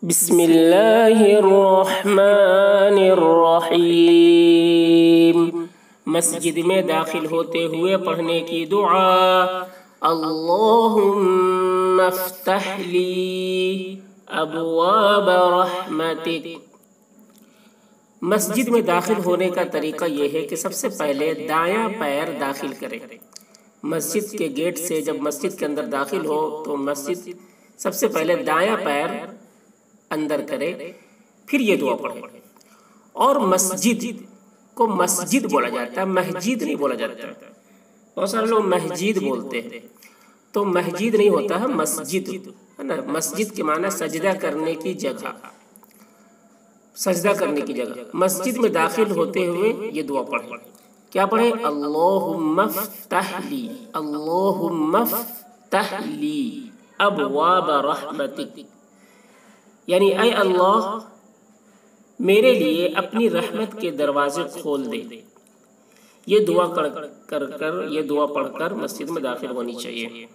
بسم اللہ الرحمن الرحیم۔ مسجد میں داخل ہوتے ہوئے پڑھنے کی دعا، اللہم افتح لی ابواب رحمتک۔ مسجد میں داخل ہونے کا طریقہ یہ ہے کہ سب سے پہلے دایاں پیر داخل کریں۔ مسجد کے گیٹ سے جب مسجد کے اندر داخل ہو تو سب سے پہلے دایاں پیر اندر کرے، پھر یہ دعا پڑھے۔ اور مسجد کو مسجد بولا جاتا ہے، مسجد نہیں بولا جاتا ہے۔ بہت سارے لوگ مسجد بولتے ہیں، تو مسجد نہیں ہوتا ہے، مسجد ہے نا۔ مسجد کے معنی سجدہ کرنے کی جگہ، سجدہ کرنے کی جگہ۔ مسجد میں داخل ہوتے ہوئے یہ دعا پڑھیں۔ کیا پڑھیں؟ اللہم افتح لی، اللہم افتح لی ابواب رحمتک، یعنی اے اللہ میرے لیے اپنی رحمت کے دروازے کھول دے۔ یہ دعا پڑھ کر مسجد میں داخل ہونی چاہیے۔